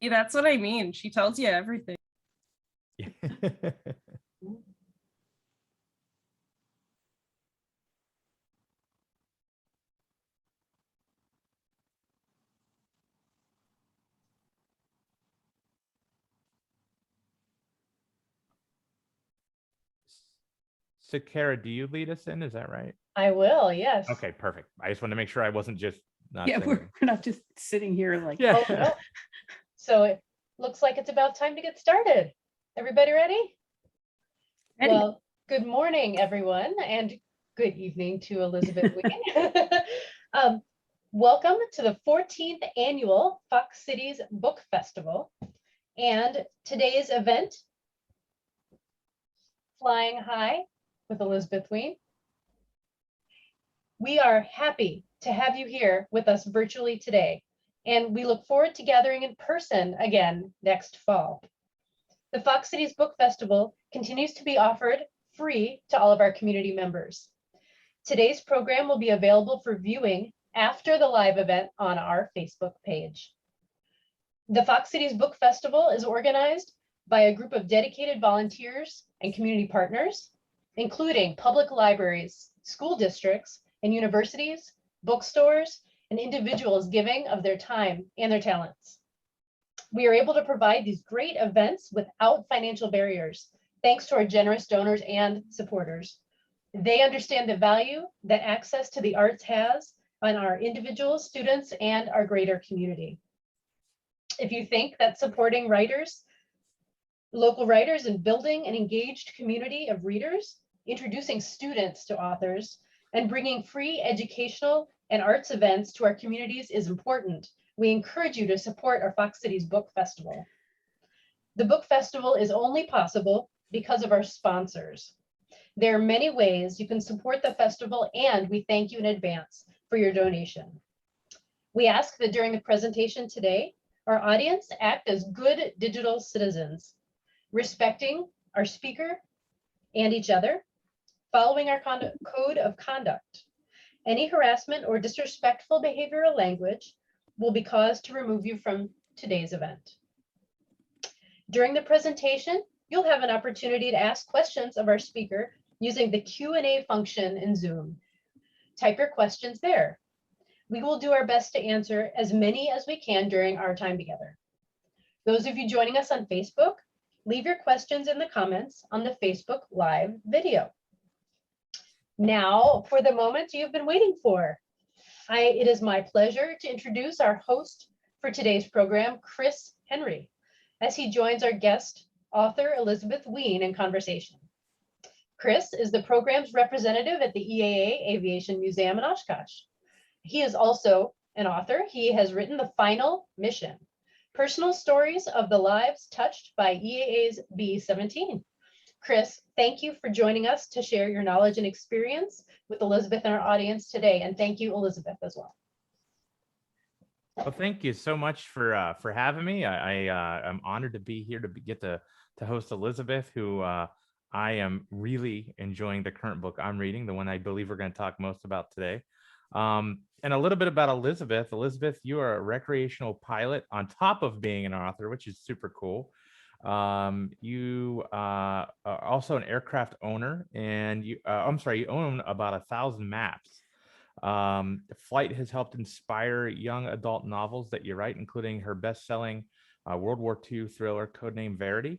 Yeah, that's what I mean. She tells you everything. So, Kara, do you lead us in? Is that right? I will, yes. Okay, perfect. I just want to make sure I wasn't just not Yeah, we're not just sitting here like, yeah. Oh, no. So it looks like it's about time to get started. Everybody ready? ready. Well, good morning, everyone, and good evening to Elizabeth Wein. Welcome to the 14th annual Fox Cities Book Festival. And today's event, Flying High with Elizabeth Wein. We are happy to have you here with us virtually today, and we look forward to gathering in person again next fall. The Fox Cities Book Festival continues to be offered free to all of our community members. Today's program will be available for viewing after the live event on our Facebook page. The Fox Cities Book Festival is organized by a group of dedicated volunteers and community partners, including public libraries, school districts, and universities, bookstores, and individuals giving of their time and their talents. We are able to provide these great events without financial barriers, thanks to our generous donors and supporters. They understand the value that access to the arts has on our individuals, students, and our greater community. If you think that supporting writers, local writers, and building an engaged community of readers, introducing students to authors, and bringing free educational and arts events to our communities is important, we encourage you to support our Fox Cities Book Festival. The Book Festival is only possible because of our sponsors. There are many ways you can support the festival, and we thank you in advance for your donation. We ask that during the presentation today, our audience act as good digital citizens, respecting our speaker and each other, following our code of conduct. Any harassment or disrespectful behavioral language will be caused to remove you from today's event. During the presentation, you'll have an opportunity to ask questions of our speaker using the Q&A function in Zoom. Type your questions there. We will do our best to answer as many as we can during our time together. Those of you joining us on Facebook, leave your questions in the comments on the Facebook Live video. Now, for the moment you've been waiting for. It is my pleasure to introduce our host for today's program, Chris Henry, as he joins our guest author, Elizabeth Wein, in conversation. Chris is the program's representative at the EAA Aviation Museum in Oshkosh. He is also an author. He has written The Final Mission, Personal Stories of the Lives Touched by EAA's B-17. Chris, thank you for joining us to share your knowledge and experience with Elizabeth and our audience today. And thank you, Elizabeth, as well. Well, thank you so much for having me. I'm honored to be here to get to host Elizabeth, who I am really enjoying the current book I'm reading, the one I believe we're going to talk most about today. And a little bit about Elizabeth. Elizabeth, you are a recreational pilot on top of being an author, which is super cool. You are also an aircraft owner, and you own about 1,000 maps. Flight has helped inspire young adult novels that you write, including her best-selling World War II thriller Code Name Verity,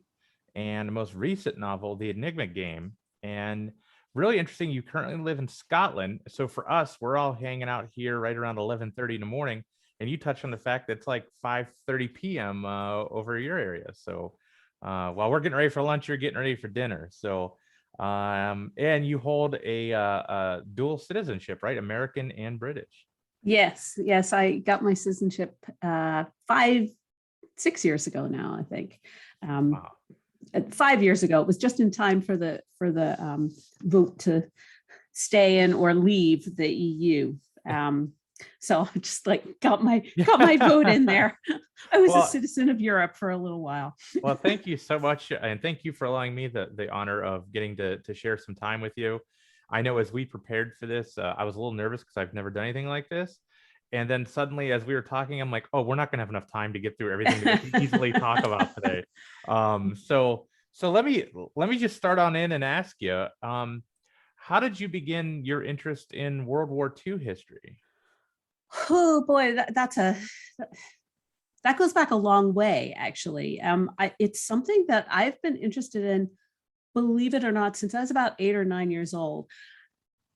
and the most recent novel, The Enigma Game. And really interesting, you currently live in Scotland. So for us, we're all hanging out here right around 11:30 in the morning, and you touched on the fact that it's like 5:30 p.m. Over your area. So while we're getting ready for lunch, you're getting ready for dinner. So and you hold a dual citizenship, right? American and British. Yes, I got my citizenship 5-6 years ago now, I think. Wow. 5 years ago. It was just in time for the vote to stay in or leave the EU. So I just like got my vote in there. I was a citizen of Europe for a little while. Well, thank you so much, and thank you for allowing me the honor of getting to share some time with you. I know as we prepared for this, I was a little nervous because I've never done anything like this, And then suddenly, as we were talking, I'm like, oh, we're not gonna have enough time to get through everything that we can easily talk about today. So let me just start on in and ask you, how did you begin your interest in World War II history? Oh boy, that goes back a long way, actually. It's something that I've been interested in, believe it or not, since I was about 8 or 9 years old.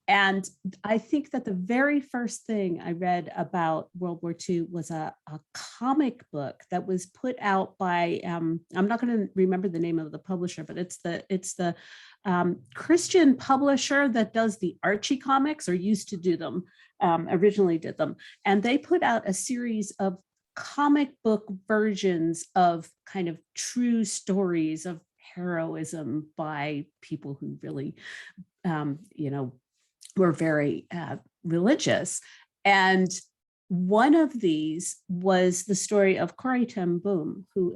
And I think that the very first thing I read about World War II was a comic book that was put out by, I'm not going to remember the name of the publisher, but it's the Christian publisher that does the Archie comics, or used to do them, originally did them. And they put out a series of comic book versions of kind of true stories of heroism by people who really, were very religious. And one of these was the story of Corrie ten Boom, who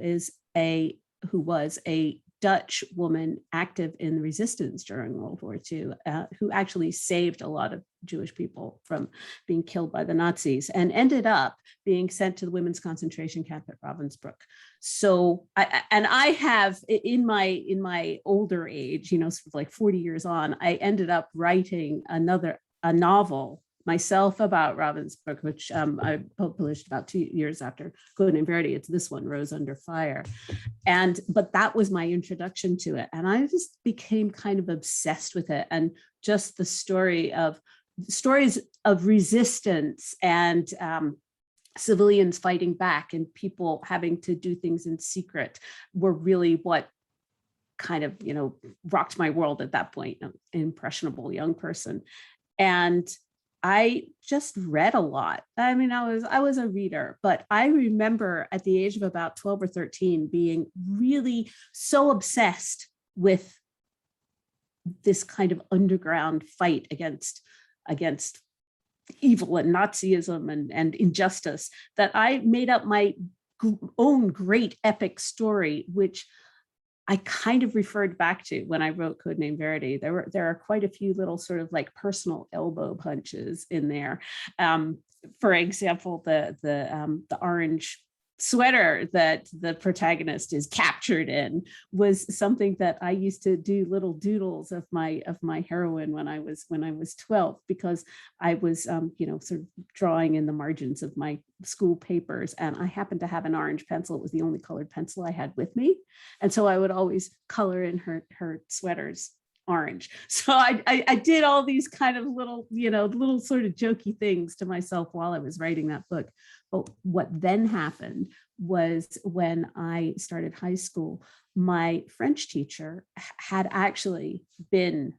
was a Dutch woman active in the resistance during World War II, who actually saved a lot of Jewish people from being killed by the Nazis, and ended up being sent to the women's concentration camp at Ravensbrück. So I have, in my older age, sort of like 40 years on, I ended up writing a novel myself about Ravensbrück, which I published about 2 years after Code Name Verity. It's this one, Rose Under Fire. But that was my introduction to it. And I just became kind of obsessed with it. And just the stories of resistance and civilians fighting back and people having to do things in secret were really what kind of, rocked my world at that point, an impressionable young person. And I just read a lot. I mean, I was a reader, but I remember at the age of about 12 or 13 being really so obsessed with this kind of underground fight against evil and Nazism and injustice, that I made up my own great epic story, which I kind of referred back to when I wrote Code Name Verity. There are quite a few little sort of like personal elbow punches in there. For example, the orange sweater that the protagonist is captured in was something that I used to do little doodles of my heroine when I was 12, because I was sort of drawing in the margins of my school papers, and I happened to have an orange pencil. It was the only colored pencil I had with me, and so I would always color in her sweaters orange. So I did all these kind of little sort of jokey things to myself while I was writing that book. But what then happened was, when I started high school, my French teacher had actually been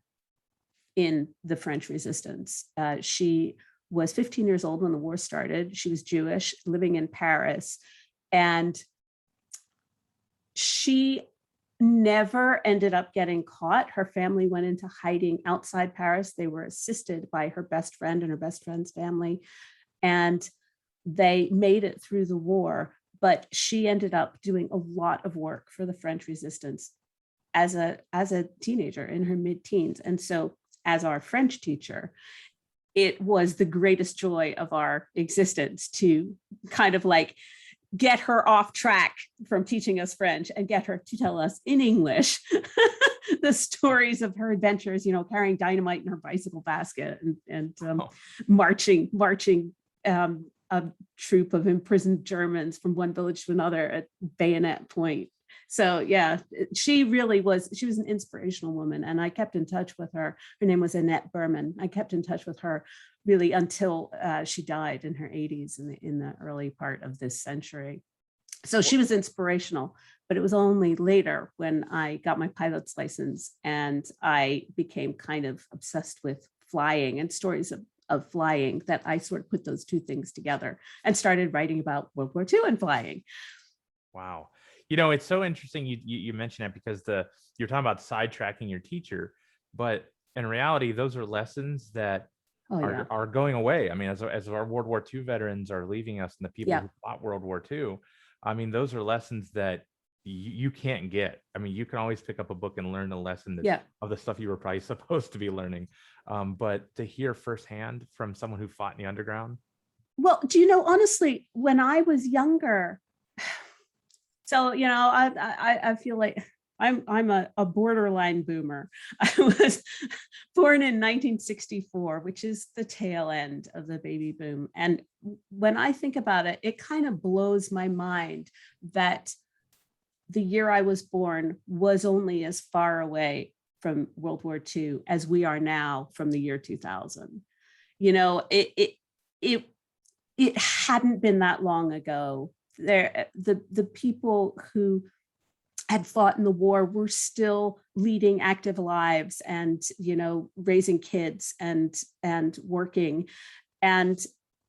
in the French resistance. She was 15 years old when the war started. She was Jewish, living in Paris, and she never ended up getting caught. Her family went into hiding outside Paris. They were assisted by her best friend and her best friend's family, and they made it through the war. But she ended up doing a lot of work for the French resistance as a teenager in her mid-teens. And so, as our French teacher, it was the greatest joy of our existence to kind of like get her off track from teaching us French and get her to tell us in English the stories of her adventures, carrying dynamite in her bicycle basket and marching a troop of imprisoned Germans from one village to another at bayonet point. So yeah, she was an inspirational woman, and I kept in touch with her. Her name was Annette Berman. I kept in touch with her really until she died in her 80s in the early part of this century. So she was inspirational, but it was only later, when I got my pilot's license and I became kind of obsessed with flying and stories of flying, that I sort of put those two things together and started writing about World War II and flying. Wow. It's so interesting you mention it, because you're talking about sidetracking your teacher, but in reality, those are lessons that are going away. I mean, as our World War II veterans are leaving us, and the people who fought World War II, I mean, those are lessons that you can't get. I mean, you can always pick up a book and learn a lesson of the stuff you were probably supposed to be learning. But to hear firsthand from someone who fought in the underground, Well, do you know, honestly, when I was younger, so, you know, I feel like I'm a borderline boomer. I was born in 1964, which is the tail end of the baby boom. And when I think about it, it kind of blows my mind that the year I was born was only as far away from World War II as we are now from the year 2000. You know, it hadn't been that long ago. The people who had fought in the war were still leading active lives and, you know, raising kids and working. And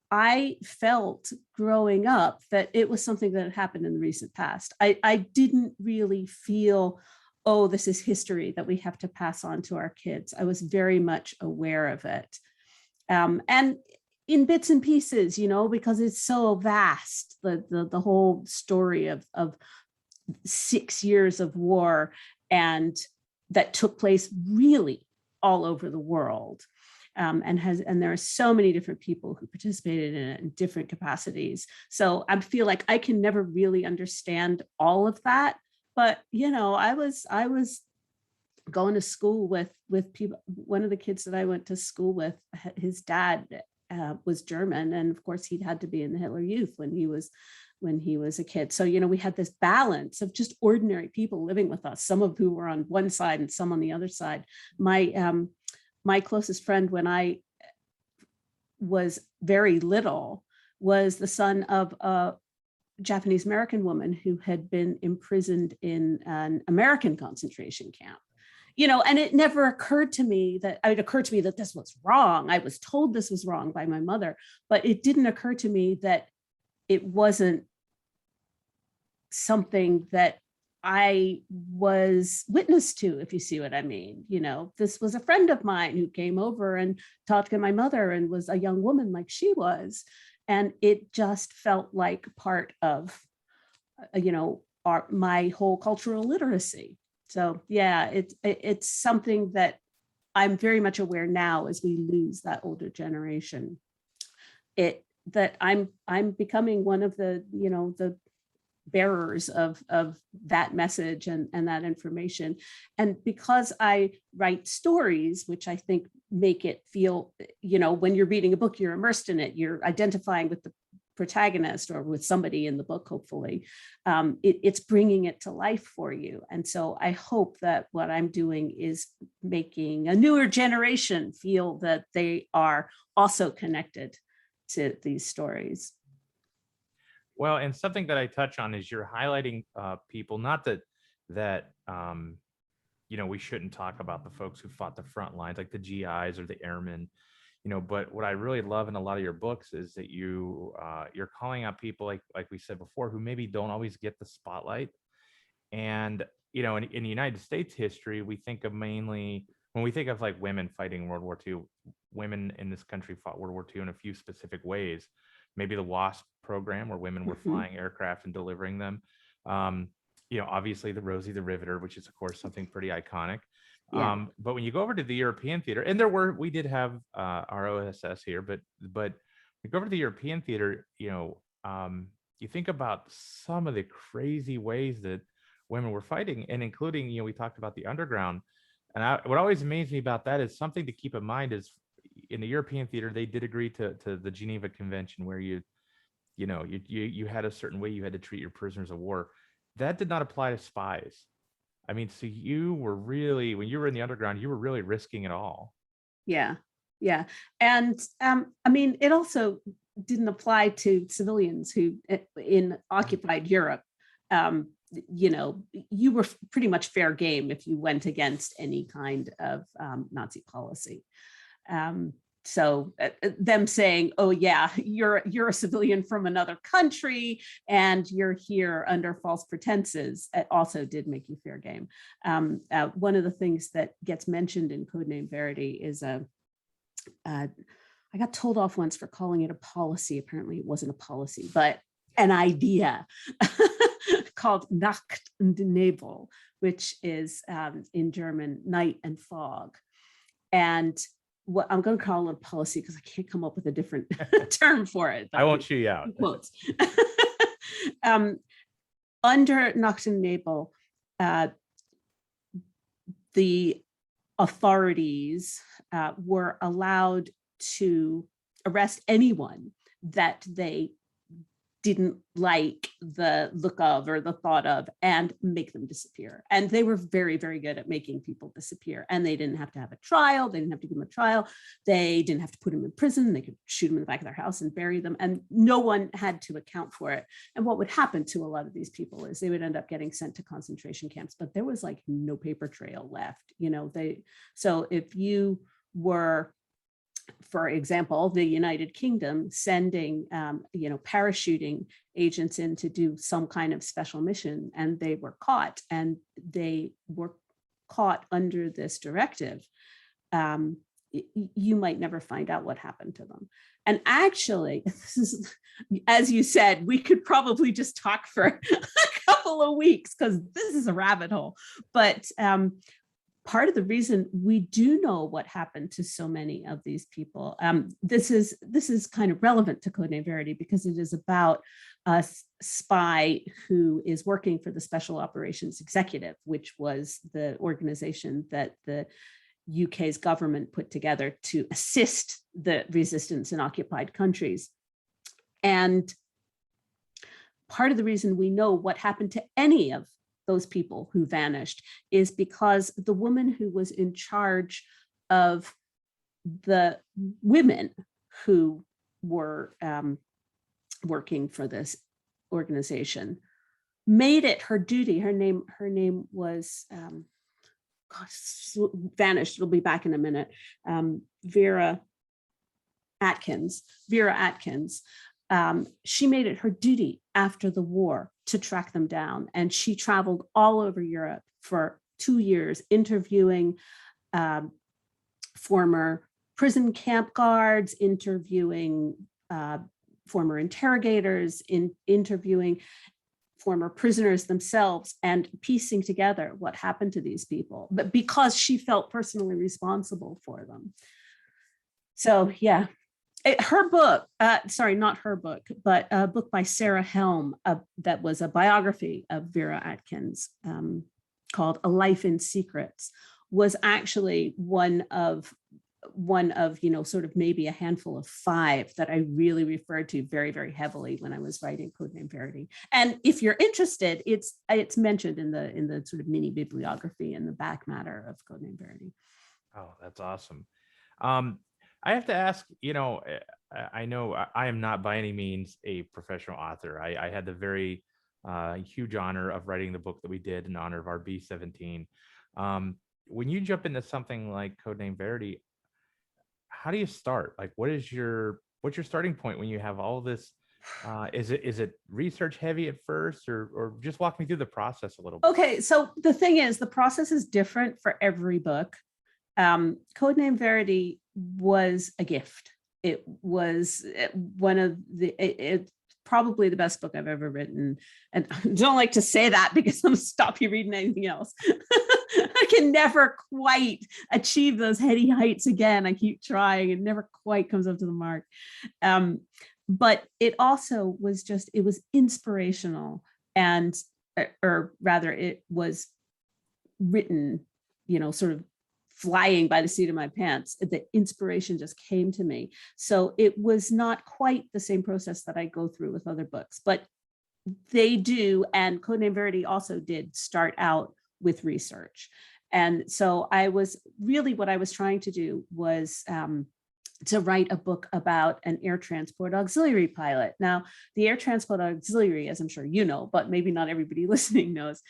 I felt growing up that it was something that had happened in the recent past. I didn't really feel, oh, this is history that we have to pass on to our kids. I was very much aware of it. And in bits and pieces, you know, because it's so vast, the whole story of 6 years of war, and that took place really all over the world. And there are so many different people who participated in it in different capacities. So I feel like I can never really understand all of that. But, you know, I was going to school with people. One of the kids that I went to school with, his dad was German. And of course, he'd had to be in the Hitler Youth when he was a kid. So, you know, we had this balance of just ordinary people living with us, some of who were on one side and some on the other side. My closest friend when I was very little was the son of a Japanese American woman who had been imprisoned in an American concentration camp. You know, and it never occurred to me that this was wrong. I was told this was wrong by my mother, but it didn't occur to me that it wasn't something that I was witness to, if you see what I mean. You know, this was a friend of mine who came over and talked to my mother and was a young woman like she was. And it just felt like part of, you know, my whole cultural literacy. So yeah, it's something that I'm very much aware now as we lose that older generation. That I'm becoming one of the, you know, the bearers of that message and that information. And because I write stories, which I think make it feel, you know, when you're reading a book, you're immersed in it, you're identifying with the protagonist or with somebody in the book, hopefully, it's bringing it to life for you. And so I hope that what I'm doing is making a newer generation feel that they are also connected to these stories. Well, and something that I touch on is you're highlighting people, not that you know, we shouldn't talk about the folks who fought the front lines, like the GIs or the airmen, you know, but what I really love in a lot of your books is that you're calling out people like we said before, who maybe don't always get the spotlight. And, you know, in the United States history, we think of mainly, when we think of like women fighting World War II, women in this country fought World War II in a few specific ways. Maybe the WASP program, where women were flying aircraft and delivering them. You know, obviously the Rosie the Riveter, which is of course something pretty iconic. Yeah. But when you go over to the European theater, and we did have our OSS here, but we go over to the European theater, you know, you think about some of the crazy ways that women were fighting, and including, you know, we talked about the underground. And what always amazed me about that is something to keep in mind is in the European theater, they did agree to the Geneva Convention, where you had a certain way you had to treat your prisoners of war. That did not apply to spies. I mean, so you were really, when you were in the underground, you were really risking it all. Yeah. Yeah. And I mean, it also didn't apply to civilians who in occupied Europe. You know, you were pretty much fair game if you went against any kind of Nazi policy. So them saying, oh yeah, you're a civilian from another country and you're here under false pretenses, it also did make you fair game. One of the things that gets mentioned in Codename Verity is I got told off once for calling it a policy. Apparently it wasn't a policy, but an idea called Nacht und Nebel, which is in German, night and fog. And what I'm going to call it a policy because I can't come up with a different term for it. I won't shoot you out. Quotes. Under Nacht und Nebel, the authorities were allowed to arrest anyone that they didn't like the look of or the thought of and make them disappear. And they were very, very good at making people disappear. And they didn't have to have a trial. They didn't have to give them a trial. They didn't have to put them in prison. They could shoot them in the back of their house and bury them. And no one had to account for it. And what would happen to a lot of these people is they would end up getting sent to concentration camps, but there was like no paper trail left. So if you were, for example, the United Kingdom sending, parachuting agents in to do some kind of special mission, and they were caught under this directive, you might never find out what happened to them. And actually, this is, as you said, we could probably just talk for a couple of weeks because this is a rabbit hole. But part of the reason we do know what happened to so many of these people, this is kind of relevant to Codename Verity because it is about a spy who is working for the Special Operations Executive, which was the organization that the UK's government put together to assist the resistance in occupied countries. And part of the reason we know what happened to any of those people who vanished is because the woman who was in charge of the women who were working for this organization made it her duty. Her name was vanished. It'll be back in a minute. Vera Atkins. She made it her duty after the war to track them down. And she traveled all over Europe for 2 years, interviewing former prison camp guards, interviewing former interrogators, interviewing former prisoners themselves, and piecing together what happened to these people, but because she felt personally responsible for them. So yeah. Her book, not her book, but a book by Sarah Helm that was a biography of Vera Atkins called A Life in Secrets was actually one of sort of maybe a handful of 5 that I really referred to very, very heavily when I was writing Codename Verity. And if you're interested, it's mentioned in the sort of mini bibliography in the back matter of Codename Verity. Oh, that's awesome. I have to ask, I know I am not by any means a professional author. I had the very huge honor of writing the book that we did in honor of our B-17. When you jump into something like Codename Verity, how do you start? Like, what's your starting point when you have all this? Is it research heavy at first, or just walk me through the process a little bit? Okay, so the thing is, the process is different for every book. Codename Verity was a gift. It was it's probably the best book I've ever written. And I don't like to say that because I'm gonna stop you reading anything else. I can never quite achieve those heady heights again. I keep trying. It never quite comes up to the mark. But it also was it was inspirational, and, or rather it was written, sort of flying by the seat of my pants. The inspiration just came to me. So it was not quite the same process that I go through with other books, but they do. And Codename Verity also did start out with research. And so what I was trying to do was to write a book about an air transport auxiliary pilot. Now, the air transport auxiliary, as I'm sure you know, but maybe not everybody listening knows,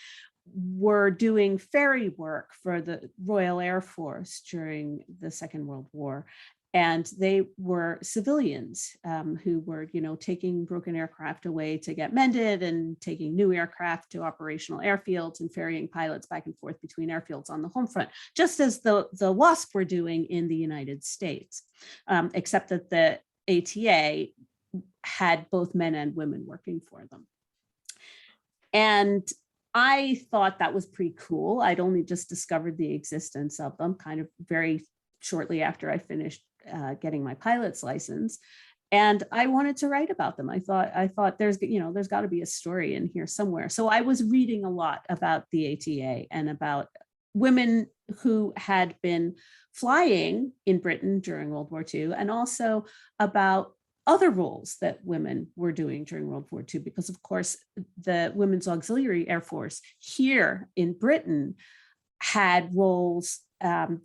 were doing ferry work for the Royal Air Force during the Second World War. And they were civilians who were, taking broken aircraft away to get mended and taking new aircraft to operational airfields and ferrying pilots back and forth between airfields on the home front, just as the WASP were doing in the United States, except that the ATA had both men and women working for them. And I thought that was pretty cool. I'd only just discovered the existence of them, kind of very shortly after I finished getting my pilot's license. And I wanted to write about them. I thought there's got to be a story in here somewhere. So I was reading a lot about the ATA and about women who had been flying in Britain during World War II, and also about other roles that women were doing during World War II, because of course the Women's Auxiliary Air Force here in Britain had roles had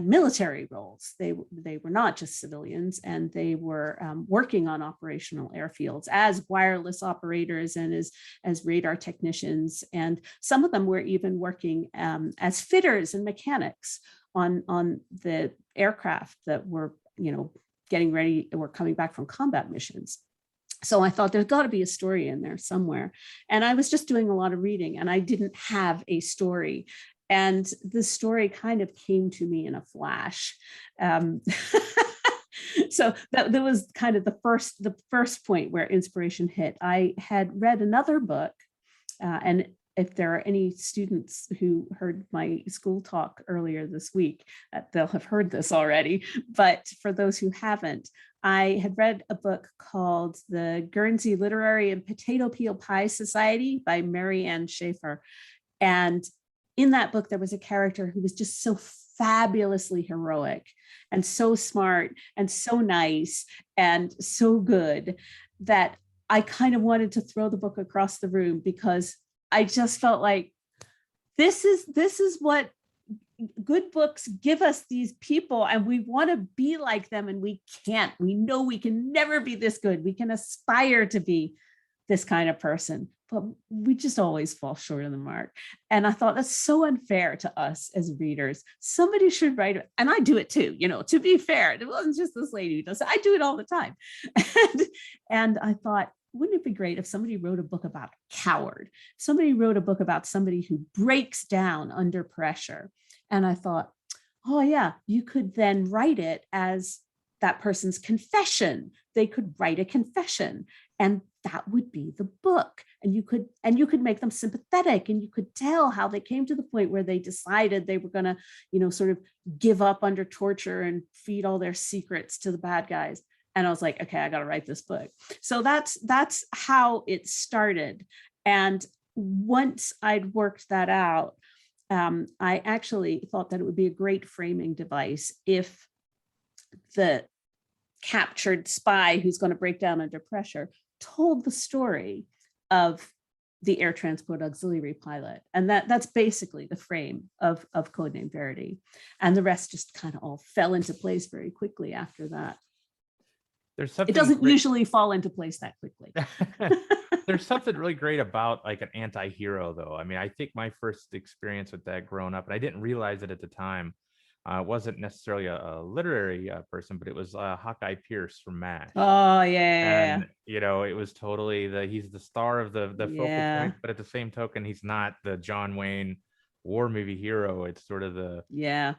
military roles. They were not just civilians, and they were working on operational airfields as wireless operators and as radar technicians, and some of them were even working as fitters and mechanics on the aircraft that were getting ready or coming back from combat missions. So I thought there's got to be a story in there somewhere. And I was just doing a lot of reading, and I didn't have a story. And the story kind of came to me in a flash. So that was kind of the first point where inspiration hit. I had read another book, and if there are any students who heard my school talk earlier this week, they'll have heard this already. But for those who haven't, I had read a book called The Guernsey Literary and Potato Peel Pie Society by Mary Ann Schaefer. And in that book, there was a character who was just so fabulously heroic and so smart and so nice and so good that I kind of wanted to throw the book across the room, because I just felt like this is what good books give us, these people, and we want to be like them, and we can't. We know we can never be this good. We can aspire to be this kind of person, but we just always fall short of the mark. And I thought that's so unfair to us as readers. Somebody should write it, and I do it too, to be fair. It wasn't just this lady who does it. I do it all the time. And I thought, wouldn't it be great if somebody wrote a book about a coward? Somebody wrote a book about somebody who breaks down under pressure. And I thought, oh yeah, you could then write it as that person's confession. They could write a confession, and that would be the book. And you could make them sympathetic, and you could tell how they came to the point where they decided they were going to, sort of give up under torture and feed all their secrets to the bad guys. And I was like, okay, I got to write this book. So that's how it started. And once I'd worked that out, I actually thought that it would be a great framing device if the captured spy who's going to break down under pressure told the story of the air transport auxiliary pilot. And that's basically the frame of Code Name Verity. And the rest just kind of all fell into place very quickly after that. It doesn't usually fall into place that quickly. There's something really great about like an anti-hero, though. I mean, I think my first experience with that growing up, and I didn't realize it at the time, wasn't necessarily a literary person, but it was Hawkeye Pierce from MASH. Oh yeah. And it was totally he's the star of the focal point, but at the same token, he's not the John Wayne war movie hero. It's sort of the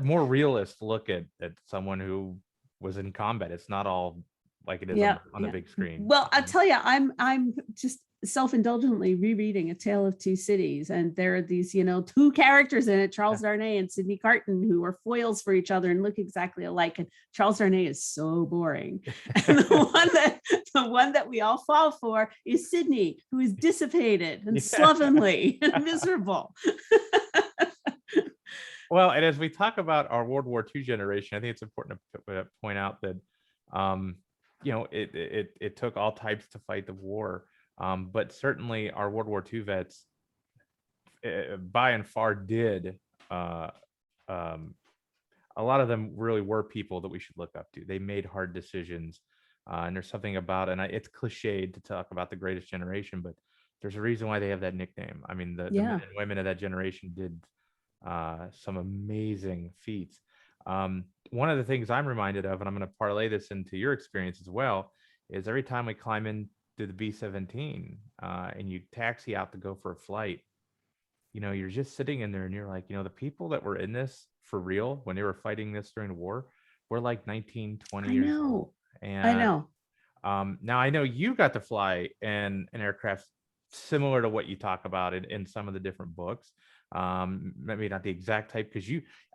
more realist look at someone who was in combat. It's not all like it is on the big screen. Well, I tell you, I'm just self-indulgently rereading A Tale of Two Cities, and there are these two characters in it, Charles Darnay and Sidney Carton, who are foils for each other and look exactly alike, and Charles Darnay is so boring. And the one that we all fall for is Sidney, who is dissipated and slovenly and miserable. Well, and as we talk about our World War II generation, I think it's important to point out that it took all types to fight the war. But certainly our World War II vets, by and far, did. A lot of them really were people that we should look up to. They made hard decisions, and there's something about it. And it's cliched to talk about the greatest generation, but there's a reason why they have that nickname. I mean, the men and women of that generation did some amazing feats. One of the things I'm reminded of, and I'm going to parlay this into your experience as well, is every time we climb into the B-17 and you taxi out to go for a flight, you're just sitting in there and you're like, the people that were in this for real when they were fighting this during the war were like 19, 20 years old. And I know. Now I know you got to fly in an aircraft similar to what you talk about in some of the different books. Maybe not the exact type, because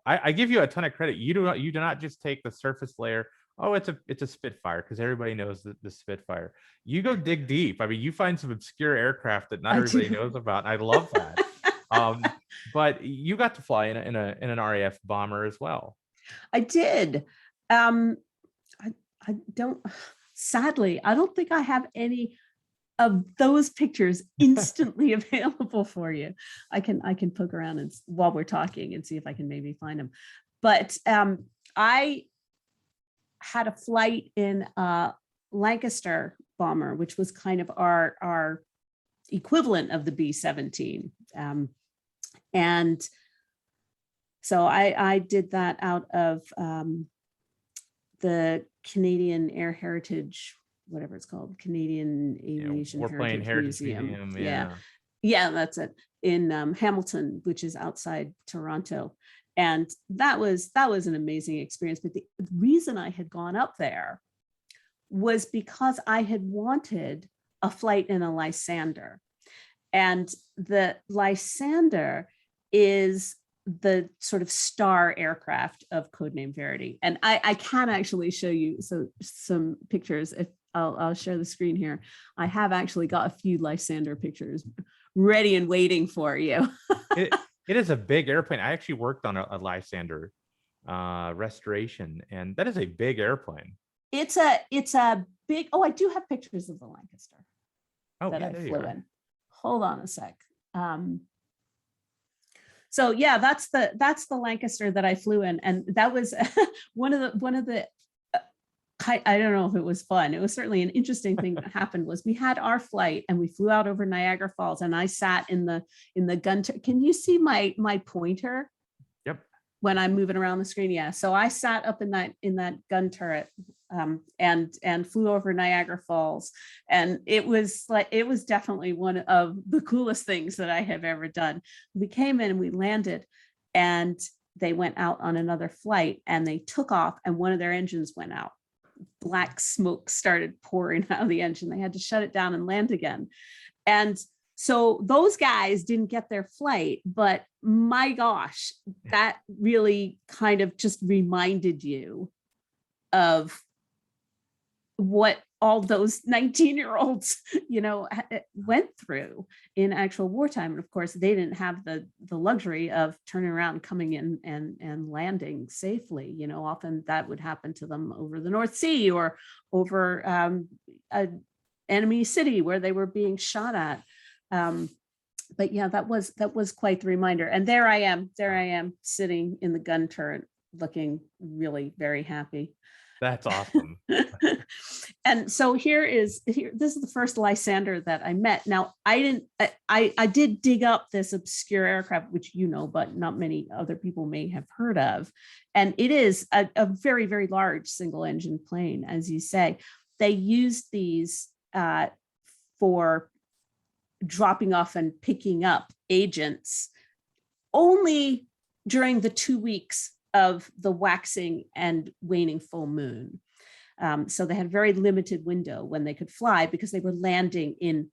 I give you a ton of credit. You do not just take the surface layer. Oh, it's a Spitfire, because everybody knows the Spitfire. You go dig deep. I mean, you find some obscure aircraft that not everybody knows about. And I love that. But you got to fly in an RAF bomber as well. I did. I don't, sadly, I don't think I have any of those pictures instantly available for you. I can poke around and while we're talking and see if I can maybe find them. But I had a flight in a Lancaster bomber, which was kind of our equivalent of the B-17. And so I did that out of the Canadian Air Heritage, whatever it's called, Canadian Aviation Warplane Heritage Museum. Yeah. Yeah, that's it, in Hamilton, which is outside Toronto. And that was an amazing experience. But the reason I had gone up there was because I had wanted a flight in a Lysander. And the Lysander is the sort of star aircraft of Codename Verity. And I can actually show you some pictures. If I'll share the screen here. I have actually got a few Lysander pictures ready and waiting for you. It is a big airplane. I actually worked on a Lysander restoration, and that is a big airplane. It's a big, oh, I do have pictures of the Lancaster that I flew in. Hold on a sec. So yeah, that's the Lancaster that I flew in, and that was one of the I don't know if it was fun. It was certainly an interesting thing that happened. Was we had our flight and we flew out over Niagara Falls, and I sat in the gun. Can you see my pointer? Yep. When I'm moving around the screen, yeah. So I sat up in that gun turret and flew over Niagara Falls, and it was definitely one of the coolest things that I have ever done. We came in and we landed, and they went out on another flight, and they took off, and one of their engines went out. Black smoke started pouring out of the engine. They had to shut it down and land again. And so those guys didn't get their flight, but my gosh, that really kind of just reminded you of what all those 19-year-olds, went through in actual wartime. And of course, they didn't have the luxury of turning around, coming in and landing safely. Often that would happen to them over the North Sea or over an enemy city where they were being shot at. But yeah, that was quite the reminder. And there I am sitting in the gun turret, looking really very happy. That's awesome. And so this is the first Lysander that I met. Now I did dig up this obscure aircraft, which but not many other people may have heard of. And it is a very, very large single engine plane, as you say. They used these for dropping off and picking up agents only during the 2 weeks of the waxing and waning full moon. So they had a very limited window when they could fly, because they were landing in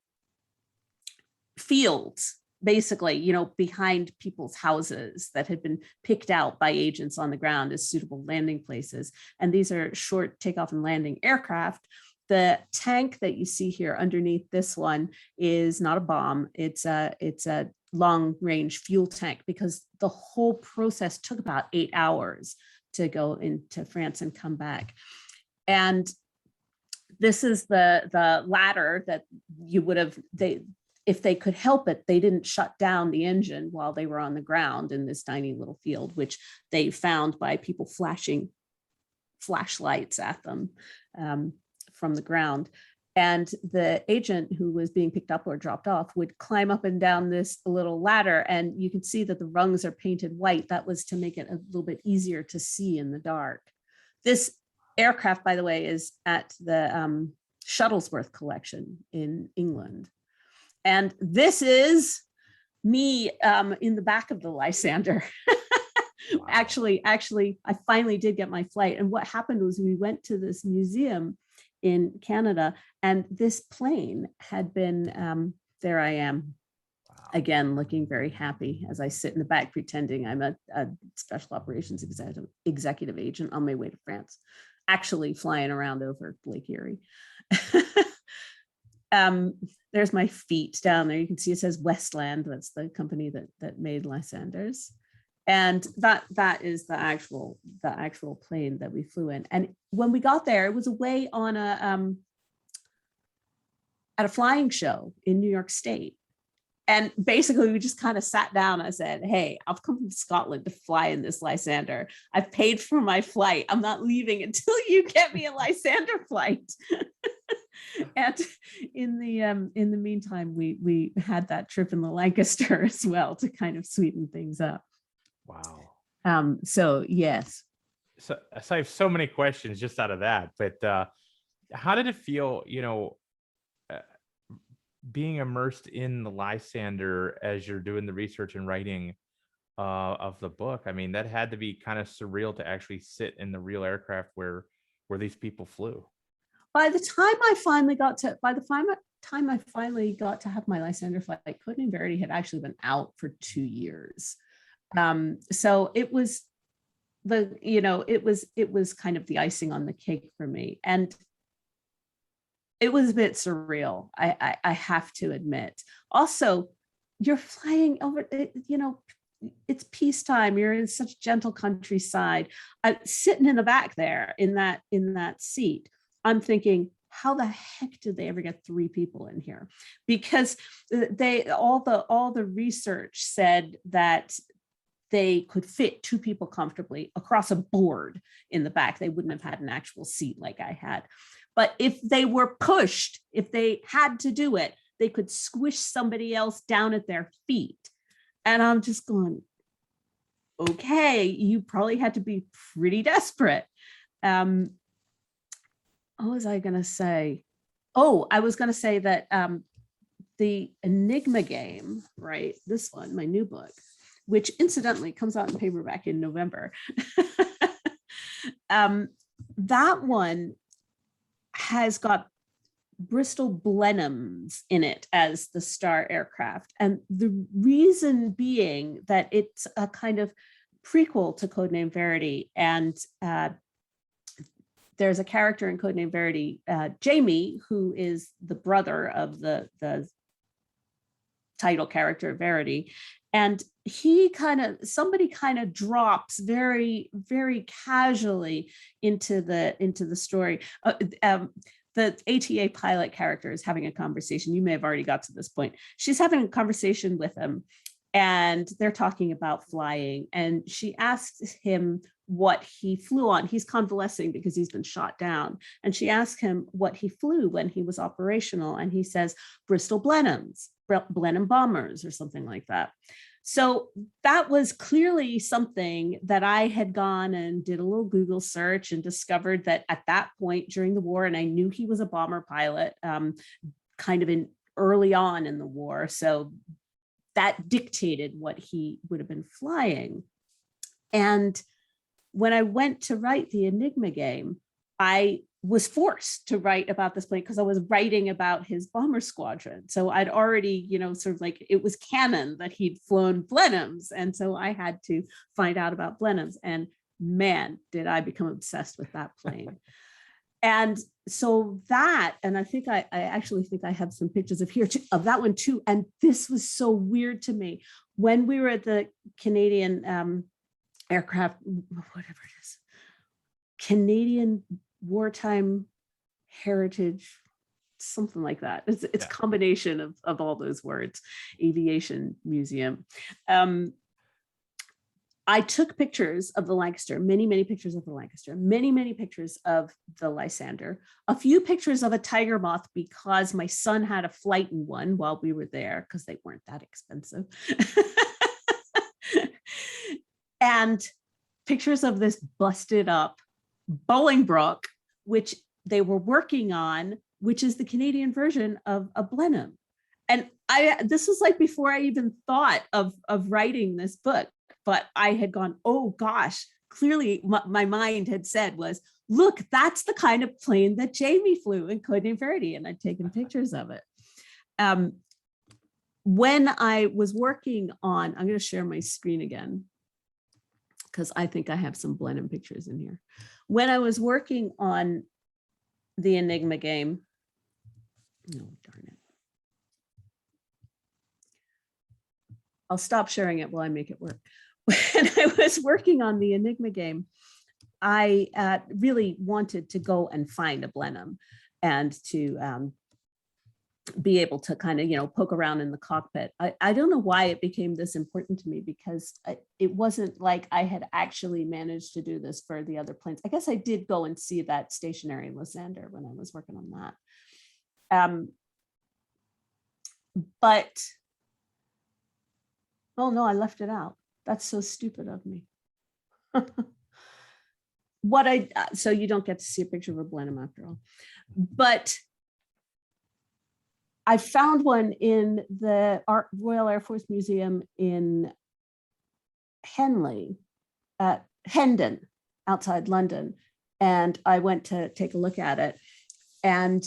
fields, basically, behind people's houses that had been picked out by agents on the ground as suitable landing places. And these are short takeoff and landing aircraft. The tank that you see here underneath this one is not a bomb. It's a long range fuel tank, because the whole process took about 8 hours to go into France and come back. And this is the ladder that you would have, if they could help it, they didn't shut down the engine while they were on the ground in this tiny little field, which they found by people flashing flashlights at them from the ground. And the agent who was being picked up or dropped off would climb up and down this little ladder, and you can see that the rungs are painted white. That was to make it a little bit easier to see in the dark. This aircraft, by the way, is at the Shuttlesworth collection in England. And this is me in the back of the Lysander. Wow. Actually, I finally did get my flight. And what happened was we went to this museum in Canada, and this plane had been, there I am, Again, looking very happy as I sit in the back pretending I'm a special operations executive agent on my way to France, actually flying around over Lake Erie. There's my feet down there. You can see it says Westland. That's the company that made Lysanders. And that is the actual plane that we flew in. And when we got there, it was away on at a flying show in New York State. And basically we just kind of sat down. I said, hey, I've come from Scotland to fly in this Lysander. I've paid for my flight. I'm not leaving until you get me a Lysander flight. And in the meantime, we had that trip in the Lancaster as well to kind of sweeten things up. Wow. So yes. So I have so many questions just out of that, but how did it feel, being immersed in the Lysander as you're doing the research and writing of the book? I mean, that had to be kind of surreal to actually sit in the real aircraft where these people flew. By the time I finally got to have my Lysander flight, Code Name Verity had actually been out for 2 years. So it was it was kind of the icing on the cake for me. And it was a bit surreal, I have to admit. Also, you're flying over, it's peacetime. You're in such gentle countryside. Sitting in the back there in that seat, I'm thinking, how the heck did they ever get 3 people in here? Because all the research said that they could fit 2 people comfortably across a board in the back. They wouldn't have had an actual seat like I had. But if they were pushed, if they had to do it, they could squish somebody else down at their feet. And I'm just going, okay, you probably had to be pretty desperate. What was I going to say? Oh, I was going to say that the Enigma game, right? This one, my new book, which incidentally comes out in paperback in November. That one has got Bristol Blenheims in it as the star aircraft. And the reason being that it's a kind of prequel to Code Name Verity. And there's a character in Code Name Verity, Jamie, who is the brother of the title character Verity. And somebody kind of drops very, very casually into the story. The ATA pilot character is having a conversation. You may have already got to this point. She's having a conversation with him and they're talking about flying. And she asks him what he flew on. He's convalescing because he's been shot down. And she asked him what he flew when he was operational. And he says, Bristol Blenheims, Blenheim bombers or something like that. So that was clearly something that I had gone and did a little Google search and discovered that at that point during the war, and I knew he was a bomber pilot kind of early on in the war. So that dictated what he would have been flying. And when I went to write the Enigma game, I was forced to write about this plane because I was writing about his bomber squadron. So I'd already, sort of like it was canon that he'd flown Blenheims. And so I had to find out about Blenheims. And man, did I become obsessed with that plane. And so that, and I think I actually think I have some pictures of that one too. And this was so weird to me. When we were at the Canadian aircraft, whatever it is, Canadian Wartime Heritage, something like that. It's a combination of all those words. Aviation Museum. I took pictures of the Lancaster, many pictures of the Lancaster, many pictures of the Lysander, a few pictures of a tiger moth because my son had a flight in one while we were there because they weren't that expensive. And pictures of this busted up Bolingbroke, which they were working on, which is the Canadian version of a Blenheim. And this was like before I even thought of writing this book, but I had gone, oh gosh, clearly my mind had said was, look, that's the kind of plane that Jamie flew in Code Name Verity, and I'd taken pictures of it. when I was working on, I'm going to share my screen again, because I think I have some Blenheim pictures in here. When I was working on the Enigma game, no, darn it. I'll stop sharing it while I make it work. When I was working on the Enigma game, I really wanted to go and find a Blenheim and to be able to kind of, poke around in the cockpit. I don't know why it became this important to me, because it wasn't like I had actually managed to do this for the other planes. I guess I did go and see that stationary Lysander when I was working on that. But, oh no, I left it out. That's so stupid of me. So you don't get to see a picture of a Blenheim after all. But I found one in the Royal Air Force Museum in Hendon, outside London. And I went to take a look at it. And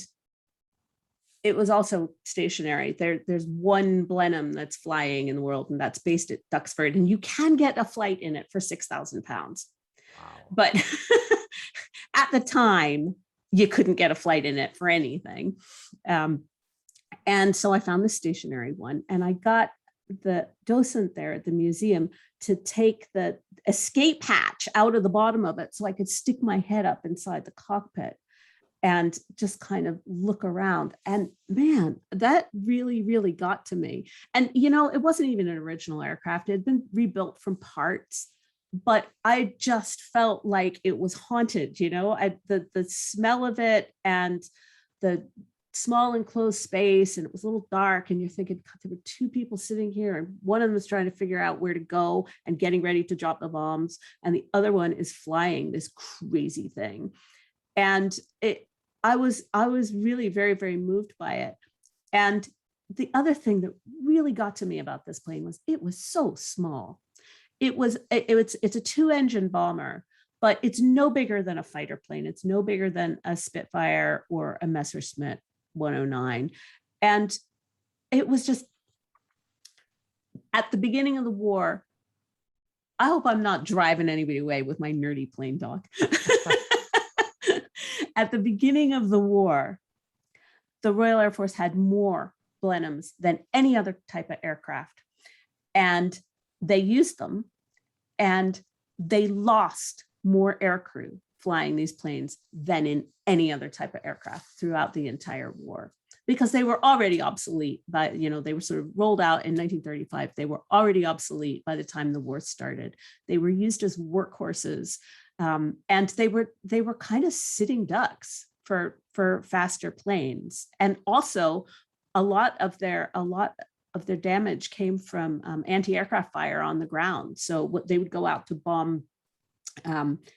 it was also stationary. There's one Blenheim that's flying in the world, and that's based at Duxford. And you can get a flight in it for £6,000. Wow. But at the time, you couldn't get a flight in it for anything. And so I found the stationary one, and I got the docent there at the museum to take the escape hatch out of the bottom of it so I could stick my head up inside the cockpit and just kind of look around. And man, that really, really got to me. And, it wasn't even an original aircraft. It had been rebuilt from parts, but I just felt like it was haunted, the smell of it and the small enclosed space, and it was a little dark, and you're thinking, God, there were two people sitting here, and one of them was trying to figure out where to go and getting ready to drop the bombs, and the other one is flying this crazy thing. And I was really very, very moved by it. And the other thing that really got to me about this plane was it was so small. It's a 2-engine bomber, but it's no bigger than a fighter plane. It's no bigger than a Spitfire or a Messerschmitt 109. And it was just, at the beginning of the war, I hope I'm not driving anybody away with my nerdy plane talk. At the beginning of the war, the Royal Air Force had more Blenheims than any other type of aircraft. And they used them, and they lost more aircrew flying these planes than in any other type of aircraft throughout the entire war, because they were already obsolete by, they were sort of rolled out in 1935. They were already obsolete by the time the war started. They were used as workhorses, and they were kind of sitting ducks for faster planes. And also a lot of their damage came from anti-aircraft fire on the ground. So what they would go out to bomb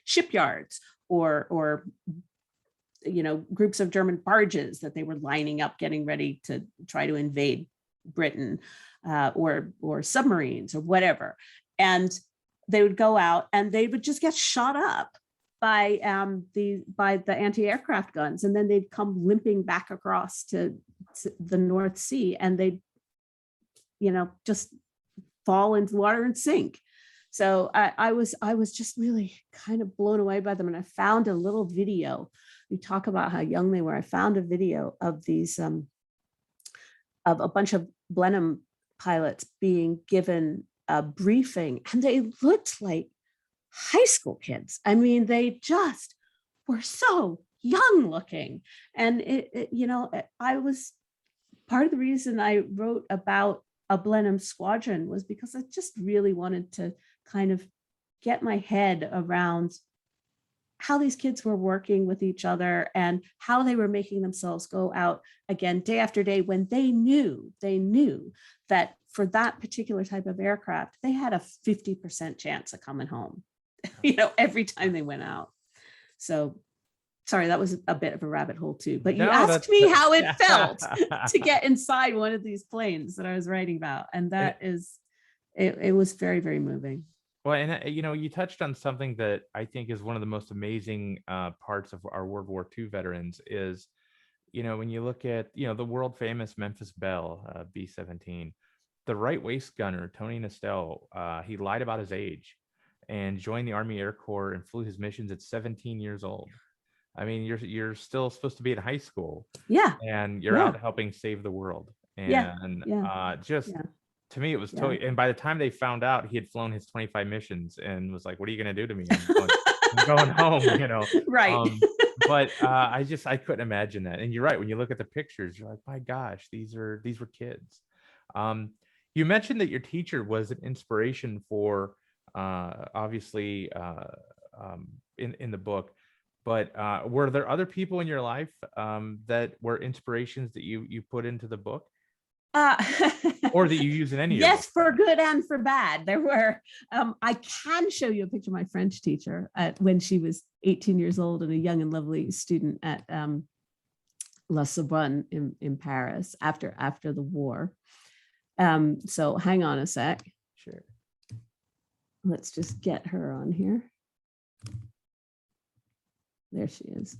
shipyards or groups of German barges that they were lining up, getting ready to try to invade Britain, or submarines or whatever. And they would go out and they would just get shot up by the anti-aircraft guns, and then they'd come limping back across to the North Sea, and they'd just fall into the water and sink. So I was just really kind of blown away by them. And I found a little video. We talk about how young they were. I found a video of these, of a bunch of Blenheim pilots being given a briefing, and they looked like high school kids. I mean, they just were so young looking. And I was, part of the reason I wrote about a Blenheim squadron was because I just really wanted to kind of get my head around how these kids were working with each other and how they were making themselves go out again day after day, when they knew that for that particular type of aircraft, they had a 50% chance of coming home, every time they went out. So sorry, that was a bit of a rabbit hole too, but you asked me how it felt to get inside one of these planes that I was writing about. And that it was very, very moving. Well, and you touched on something that I think is one of the most amazing parts of our World War II veterans is, when you look at, the world famous Memphis Belle B-17, the right waist gunner, Tony Nestel, he lied about his age and joined the Army Air Corps and flew his missions at 17 years old. I mean, you're still supposed to be in high school, Yeah. and you're Yeah. out helping save the world. Yeah. And Yeah. just Yeah. to me, it was Yeah. totally. And by the time they found out he had flown his 25 missions, and was like, "What are you gonna do to me? I'm going home," you know. Right. But I couldn't imagine that. And you're right. When you look at the pictures, you're like, my gosh, these were kids. You mentioned that your teacher was an inspiration for obviously in the book, but were there other people in your life that were inspirations that you put into the book, or that you use in any of your Yes, books? for good and for bad. There were, I can show you a picture of my French teacher when she was 18 years old and a young and lovely student at La Sorbonne in Paris after the war. So hang on a sec. Sure. Let's just get her on here. There she is.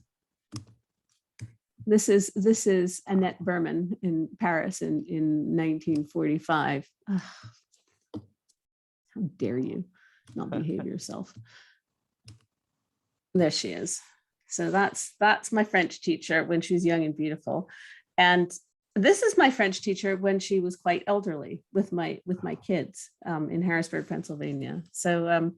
This is Annette Berman in Paris in 1945. Ugh. How dare you not behave yourself? There she is. So that's my French teacher when she was young and beautiful. And this is my French teacher when she was quite elderly with my kids in Harrisburg, Pennsylvania. So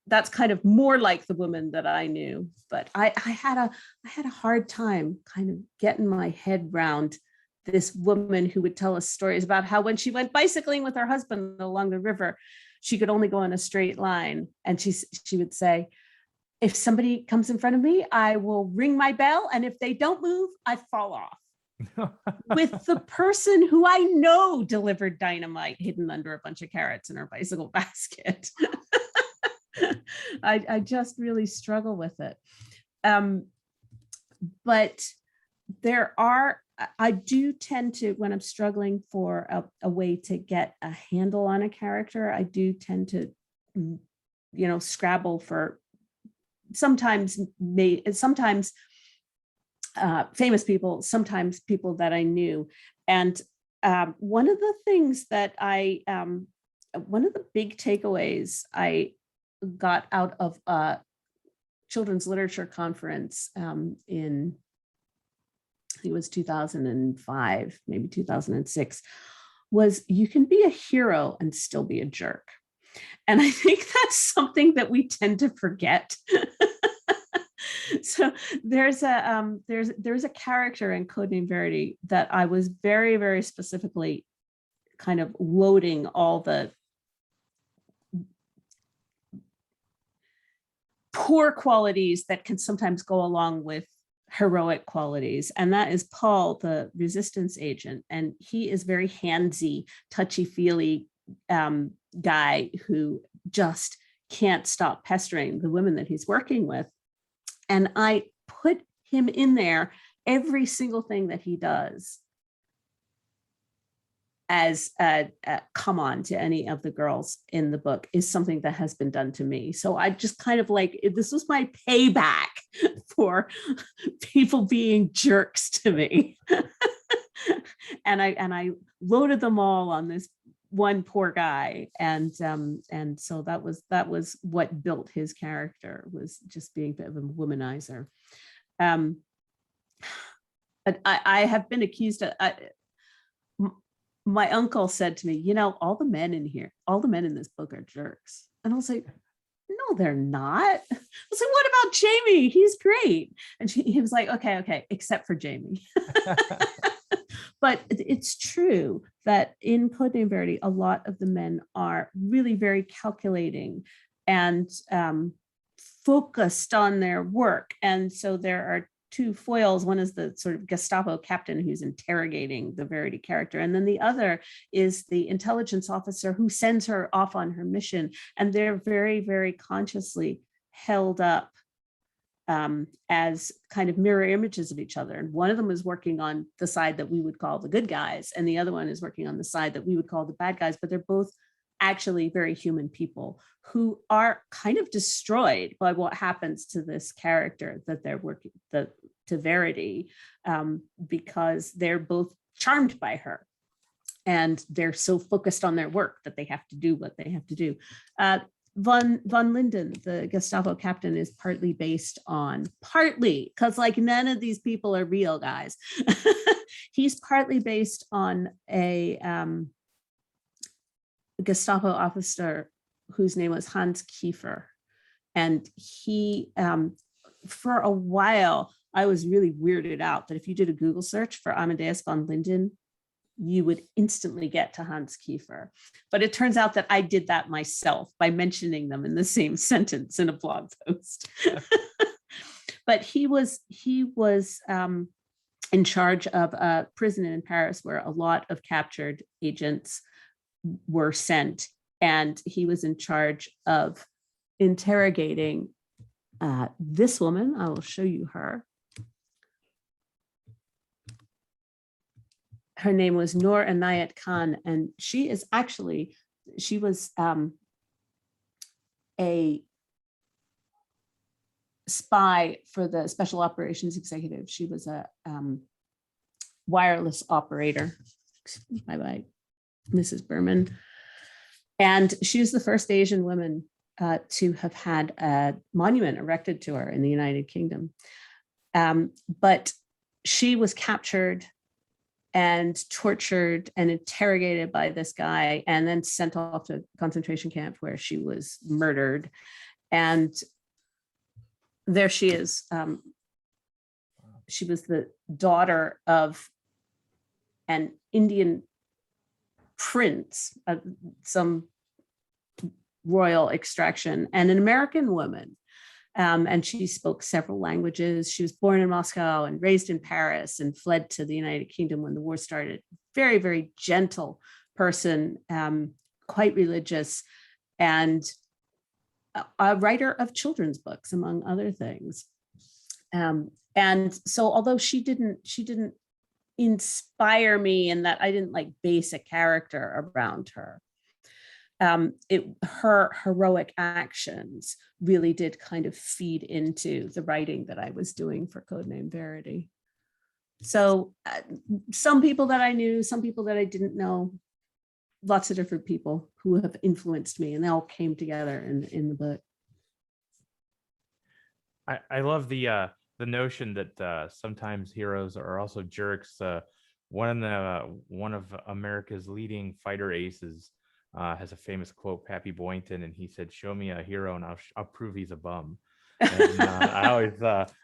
that's kind of more like the woman that I knew. But I had a hard time kind of getting my head round this woman who would tell us stories about how when she went bicycling with her husband along the river, she could only go in a straight line. And she would say, if somebody comes in front of me, I will ring my bell. And if they don't move, I fall off. With the person who I know delivered dynamite hidden under a bunch of carrots in her bicycle basket. I just really struggle with it. But I do tend to, when I'm struggling for a way to get a handle on a character, I do tend to, scrabble for sometimes famous people, sometimes people that I knew. And one of the things that one of the big takeaways I got out of a children's literature conference in, I think it was 2005, maybe 2006, was you can be a hero and still be a jerk. And I think that's something that we tend to forget. So there's a character in Code Name Verity that I was very, very specifically kind of loading all the poor qualities that can sometimes go along with heroic qualities. And that is Paul, the resistance agent. And he is very handsy, touchy-feely guy who just can't stop pestering the women that he's working with. And I put him in there, every single thing that he does, as a come on to any of the girls in the book is something that has been done to me. So I just kind of like, this was my payback for people being jerks to me. And I loaded them all on this one poor guy, and so that was what built his character, was just being a bit of a womanizer. I have been accused of, my uncle said to me, all the men in this book are jerks. And I was like, no, they're not. I was like, what about Jamie? He's great. And he was like, okay, except for Jamie. But it's true that in Code Name Verity, a lot of the men are really very calculating and focused on their work. And so there are two foils. One is the sort of Gestapo captain who's interrogating the Verity character. And then the other is the intelligence officer who sends her off on her mission. And they're very, very consciously held up as kind of mirror images of each other. And one of them is working on the side that we would call the good guys, and the other one is working on the side that we would call the bad guys, but they're both actually very human people who are kind of destroyed by what happens to this character that they're working to Verity, because they're both charmed by her. and they're so focused on their work that they have to do what they have to do. Von Linden, the Gestapo captain, is partly because like none of these people are real, guys. He's partly based on a Gestapo officer whose name was Hans Kiefer. And he, for a while, I was really weirded out that if you did a Google search for Amadeus von Linden, you would instantly get to Hans Kiefer. But it turns out that I did that myself by mentioning them in the same sentence in a blog post. But he was in charge of a prison in Paris where a lot of captured agents were sent. And he was in charge of interrogating this woman. I will show you her. Her name was Noor Inayat Khan, and she was a spy for the Special Operations Executive. She was a wireless operator. Bye-bye, Mrs. Berman. And she was the first Asian woman to have had a monument erected to her in the United Kingdom. But she was captured and tortured and interrogated by this guy and then sent off to a concentration camp where she was murdered. And there she is. She was the daughter of an Indian prince, some royal extraction, and an American woman. And she spoke several languages. She was born in Moscow and raised in Paris and fled to the United Kingdom when the war started. Very, very gentle person, quite religious, and a writer of children's books, among other things. And so although she didn't inspire me in that I didn't like base a character around her, her heroic actions really did kind of feed into the writing that I was doing for Codename Verity. So some people that I knew, some people that I didn't know, lots of different people who have influenced me, and they all came together in the book. I love the notion that sometimes heroes are also jerks. One of America's leading fighter aces has a famous quote, Pappy Boynton, and he said, "Show me a hero and I'll prove he's a bum." And I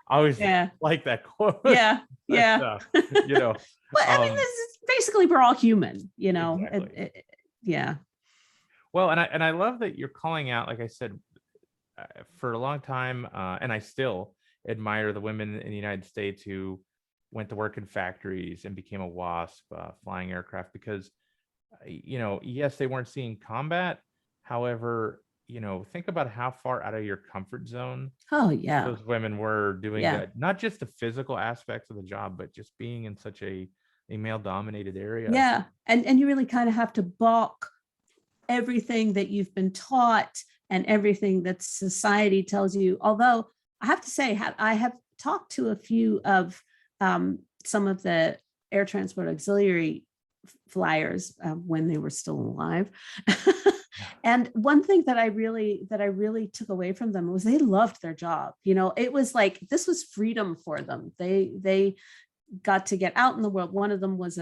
always like that quote. Yeah. But, you know, well, I mean, this is basically, we're all human, you know. Exactly. Yeah. Well, and I love that you're calling out, like I said, for a long time, and I still admire the women in the United States who went to work in factories and became a WASP, flying aircraft, because yes, they weren't seeing combat. However, think about how far out of your comfort zone those women were doing that, not just the physical aspects of the job, but just being in such a male dominated area. Yeah. And you really kind of have to balk everything that you've been taught and everything that society tells you. Although I have to say, I have talked to a few of some of the air transport auxiliary flyers when they were still alive. And one thing that I really took away from them was they loved their job. It was like, this was freedom for them. They got to get out in the world. One of them was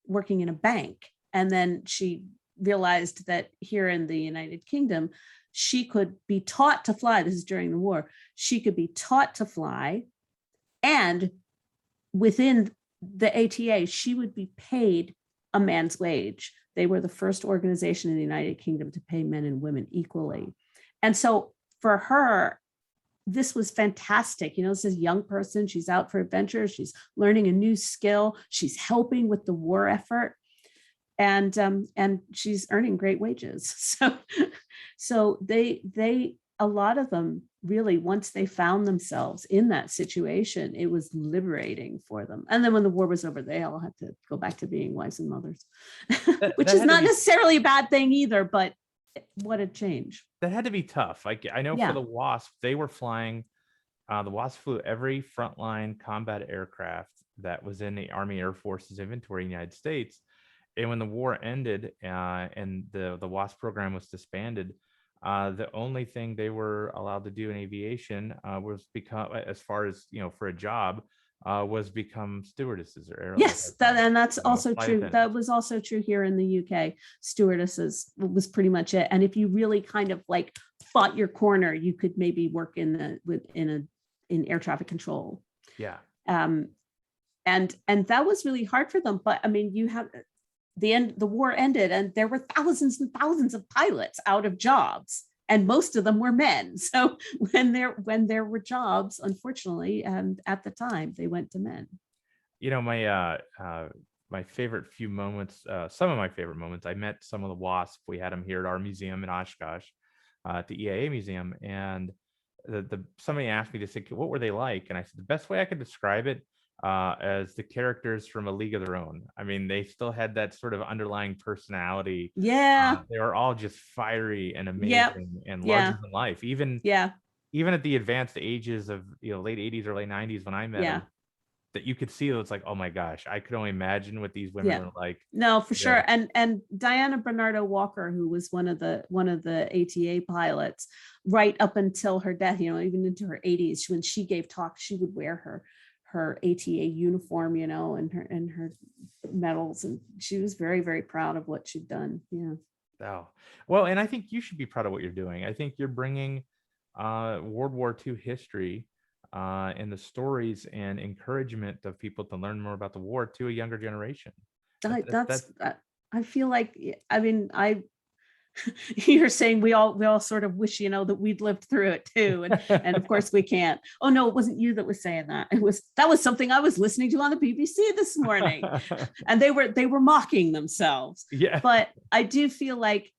working in a bank. And then she realized that here in the United Kingdom, she could be taught to fly. This is during the war. She could be taught to fly. And within the ATA, she would be paid a man's wage. They were the first organization in the United Kingdom to pay men and women equally. And so for her, this was fantastic. This is a young person. She's out for adventure. She's learning a new skill. She's helping with the war effort. And she's earning great wages. So they a lot of them really, once they found themselves in that situation, it was liberating for them. And then when the war was over, they all had to go back to being wives and mothers, which is not necessarily a bad thing either, but what a change. That had to be tough. Like, I know for the WASP, they were flying, the WASP flew every frontline combat aircraft that was in the Army Air Force's inventory in the United States. when the war ended and the WASP program was disbanded, the only thing they were allowed to do in aviation was become, as far as for a job, was become stewardesses or Yes, and that's also flight true. attendants. That was also true here in the UK. Stewardesses was pretty much it. And if you really kind of like fought your corner, you could maybe work in air traffic control. Yeah. And that was really hard for them. But I mean, you have the war ended, and there were thousands and thousands of pilots out of jobs, and most of them were men. So when there were jobs, unfortunately, at the time, they went to men. My favorite few moments, some of my favorite moments, I met some of the WASP. We had them here at our museum in Oshkosh, at the EAA museum, and somebody asked me to say, what were they like? And I said, the best way I could describe it as the characters from A League of Their Own. I mean, they still had that sort of underlying personality. Yeah. They were all just fiery and amazing Yep. and Yeah. larger than life. Even at the advanced ages of late 80s, early 90s when I met them, that you could see, it's like, oh my gosh, I could only imagine what these women were like. No, for sure. And Diana Bernardo Walker, who was one of the ATA pilots, right up until her death, even into her 80s, when she gave talks, she would wear her ATA uniform, and her medals, and she was very, very proud of what she'd done. Yeah. Oh, well, and I think you should be proud of what you're doing. I think you're bringing World War II history and the stories and encouragement of people to learn more about the war to a younger generation. I feel like, I mean, you're saying we all sort of wish, that we'd lived through it too. And of course we can't. Oh no, it wasn't you that was saying that. That was something I was listening to on the BBC this morning. And they were mocking themselves. Yeah. But I do feel like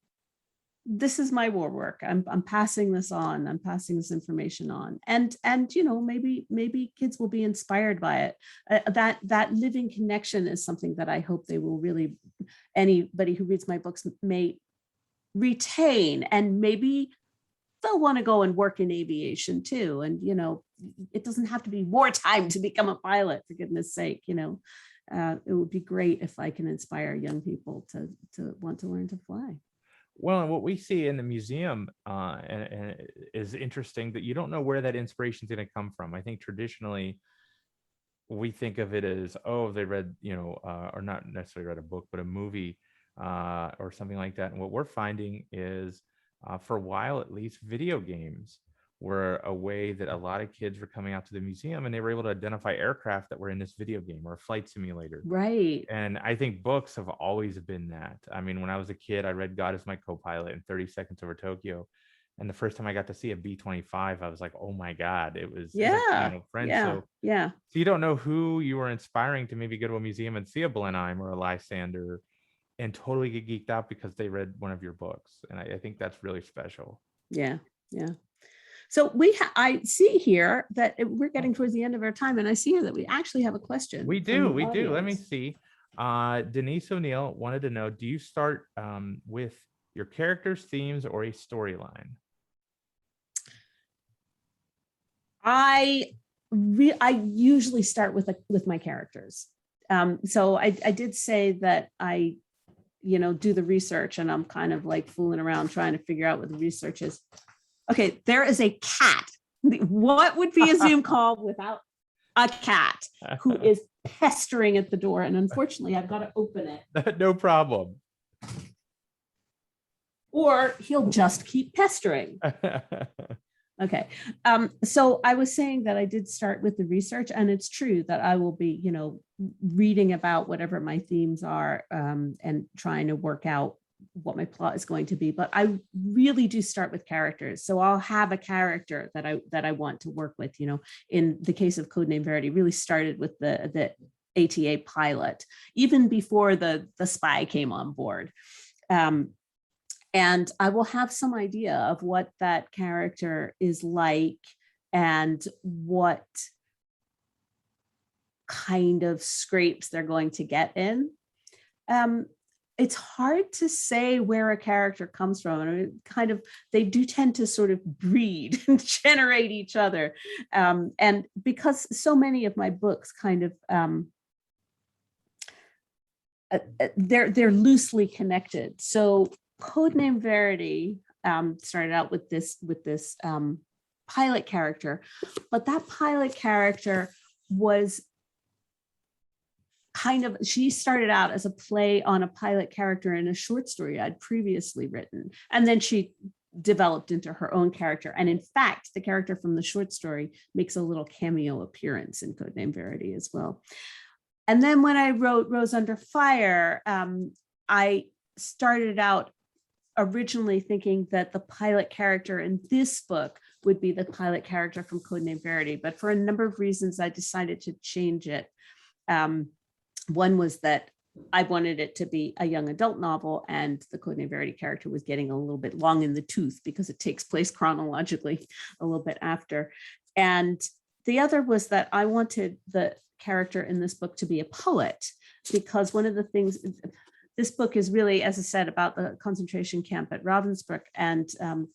this is my war work. I'm passing this on. I'm passing this information on. And maybe kids will be inspired by it. That living connection is something that I hope they will really, anybody who reads my books may retain, and maybe they'll want to go and work in aviation too. And it doesn't have to be wartime to become a pilot, for goodness sake. It would be great if I can inspire young people to want to learn to fly. Well, and what we see in the museum and is interesting, that you don't know where that inspiration is going to come from. I think traditionally we think of it as, oh, they read, or not necessarily read a book, but a movie or something like that. And what we're finding is, for a while at least, video games were a way that a lot of kids were coming out to the museum, and they were able to identify aircraft that were in this video game or a flight simulator. Right. And I think books have always been that. I mean, when I was a kid, I read God is My Co-Pilot and 30 Seconds Over Tokyo. And the first time I got to see a B-25, I was like, oh my God, it was French. So you don't know who you were inspiring to maybe go to a museum and see a Blenheim or a Lysander and totally get geeked out because they read one of your books. And I think that's really special. Yeah. So I see here that we're getting towards the end of our time, and I see here that we actually have a question. We do. Let me see. Denise O'Neill wanted to know, do you start with your characters, themes, or a storyline? I usually start with my characters. So I did say that I do the research, and I'm kind of like fooling around trying to figure out what the research is. Okay, there is a cat. What would be a Zoom call without a cat who is pestering at the door? And unfortunately, I've got to open it. No problem. Or he'll just keep pestering. Okay. So I was saying that I did start with the research, and it's true that I will be, reading about whatever my themes are and trying to work out what my plot is going to be. But I really do start with characters. So I'll have a character that I want to work with. In the case of Codename Verity, really started with the ATA pilot, even before the spy came on board. And I will have some idea of what that character is like and what kind of scrapes they're going to get in. It's hard to say where a character comes from. I mean, they do tend to sort of breed and generate each other. And because so many of my books kind of they're loosely connected. So Codename Verity started out with this pilot character, but that pilot character was she started out as a play on a pilot character in a short story I'd previously written. And then she developed into her own character. And in fact, the character from the short story makes a little cameo appearance in Codename Verity as well. And then when I wrote Rose Under Fire, I started out originally thinking that the pilot character in this book would be the pilot character from Codename Verity. But for a number of reasons, I decided to change it. One was that I wanted it to be a young adult novel, and the Codename Verity character was getting a little bit long in the tooth because it takes place chronologically a little bit after. And the other was that I wanted the character in this book to be a poet, because one of the things, this book is really, as I said, about the concentration camp at Ravensbrück, and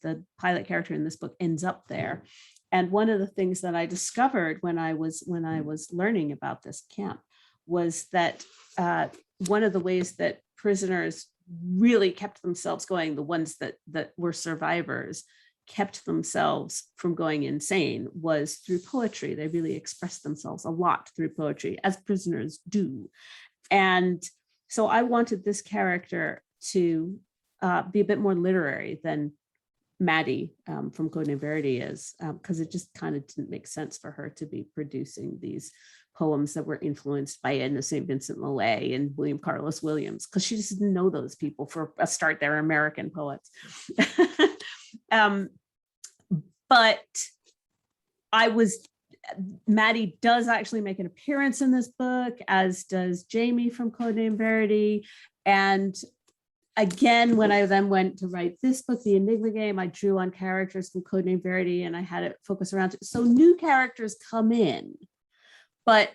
the pilot character in this book ends up there. And one of the things that I discovered when I was learning about this camp was that one of the ways that prisoners really kept themselves going, the ones that were survivors, kept themselves from going insane, was through poetry. They really expressed themselves a lot through poetry, as prisoners do. And so I wanted this character to be a bit more literary than Maddie from Codename Verity is, because it just kind of didn't make sense for her to be producing these poems that were influenced by Edna St. Vincent Millay and William Carlos Williams, because she just didn't know those people. For a start, they're American poets. But Maddie does actually make an appearance in this book, as does Jamie from Codename Verity. And again, when I then went to write this book, The Enigma Game, I drew on characters from Codename Verity, and I had it focus around it. So new characters come in, but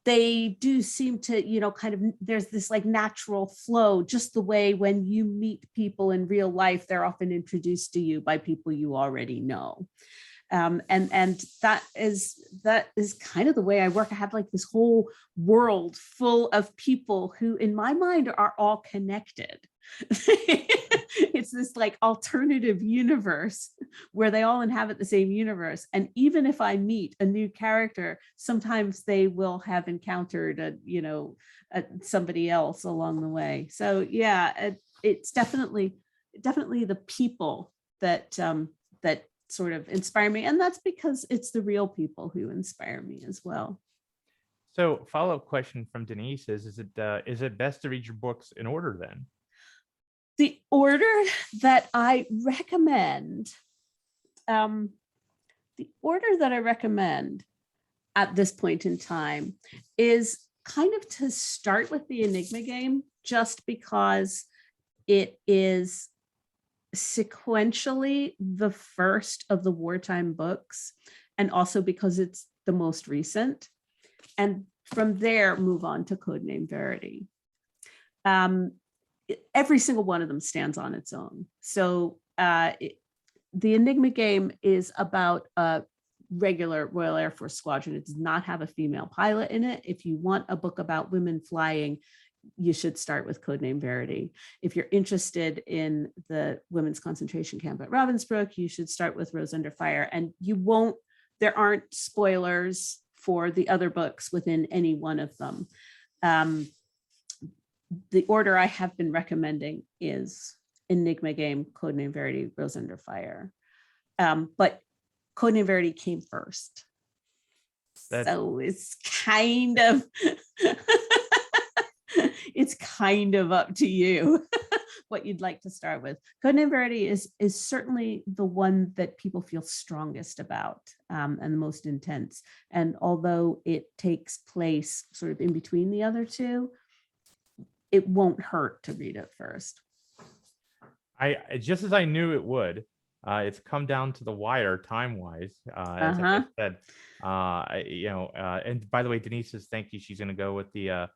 they do seem to, kind of, there's this like natural flow, just the way when you meet people in real life, they're often introduced to you by people you already know. And that is kind of the way I work. I have like this whole world full of people who, in my mind, are all connected. It's this like alternative universe where they all inhabit the same universe. And even if I meet a new character, sometimes they will have encountered somebody else along the way. So yeah, it's definitely the people that sort of inspire me. And that's because it's the real people who inspire me as well. So follow-up question from Denise is it best to read your books in order then? The order that I recommend, at this point in time is kind of to start with the Enigma Game, just because it is sequentially the first of the wartime books, and also because it's the most recent. And from there, move on to Codename Verity. Every single one of them stands on its own. So the Enigma Game is about a regular Royal Air Force squadron. It does not have a female pilot in it. If you want a book about women flying, you should start with Codename Verity. If you're interested in the women's concentration camp at Ravensbrück, you should start with Rose Under Fire. And there aren't spoilers for the other books within any one of them. The order I have been recommending is Enigma Game, Codename Verity, Rose Under Fire. But Codename Verity came first. So it's kind of up to you what you'd like to start with. Codename Verity is certainly the one that people feel strongest about, and the most intense. And although it takes place sort of in between the other two, it won't hurt to read it first. I just as I knew it would. It's come down to the wire time-wise. As I said, and by the way, Denise says thank you. She's going to go with the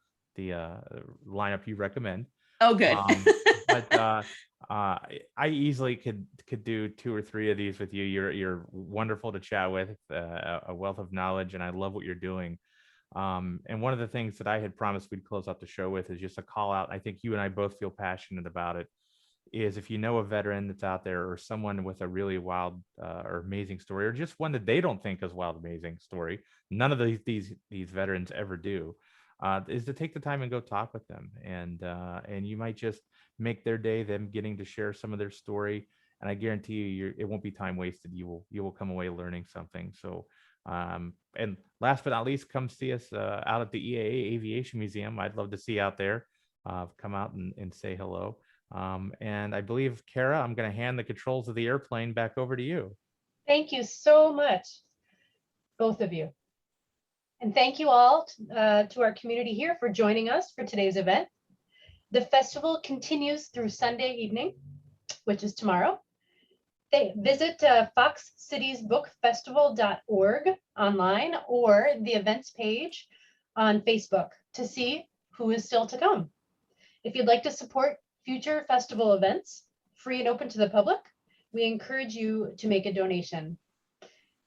lineup you recommend. Oh, good. But I easily could do 2 or 3 of these with you. You're wonderful to chat with, a wealth of knowledge, and I love what you're doing. And one of the things that I had promised we'd close out the show with is just a call out. I think you and I both feel passionate about it. Is if you know a veteran that's out there, or someone with a really wild or amazing story, or just one that they don't think is wild, amazing story, none of these veterans ever do, is to take the time and go talk with them, and you might just make their day, them getting to share some of their story. And I guarantee you, it won't be time wasted. You will come away learning something. So, and last but not least, come see us out at the EAA Aviation Museum. I'd love to see you out there. Come out and say hello. And I believe, Kara, I'm going to hand the controls of the airplane back over to you. Thank you so much, both of you. And thank you all to our community here for joining us for today's event. The festival continues through Sunday evening, which is tomorrow. Visit foxcitiesbookfestival.org online, or the events page on Facebook to see who is still to come. If you'd like to support future festival events, free and open to the public, we encourage you to make a donation.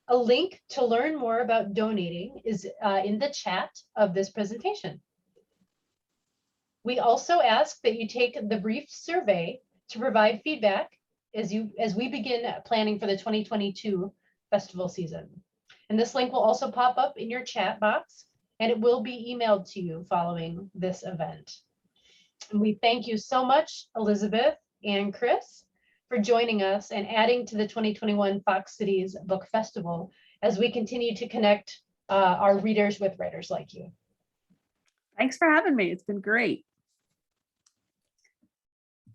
A link to learn more about donating is in the chat of this presentation. We also ask that you take the brief survey to provide feedback as we begin planning for the 2022 festival season. And this link will also pop up in your chat box, and it will be emailed to you following this event. And we thank you so much, Elizabeth and Chris, for joining us and adding to the 2021 Fox Cities Book Festival as we continue to connect our readers with writers like you. Thanks for having me. It's been great.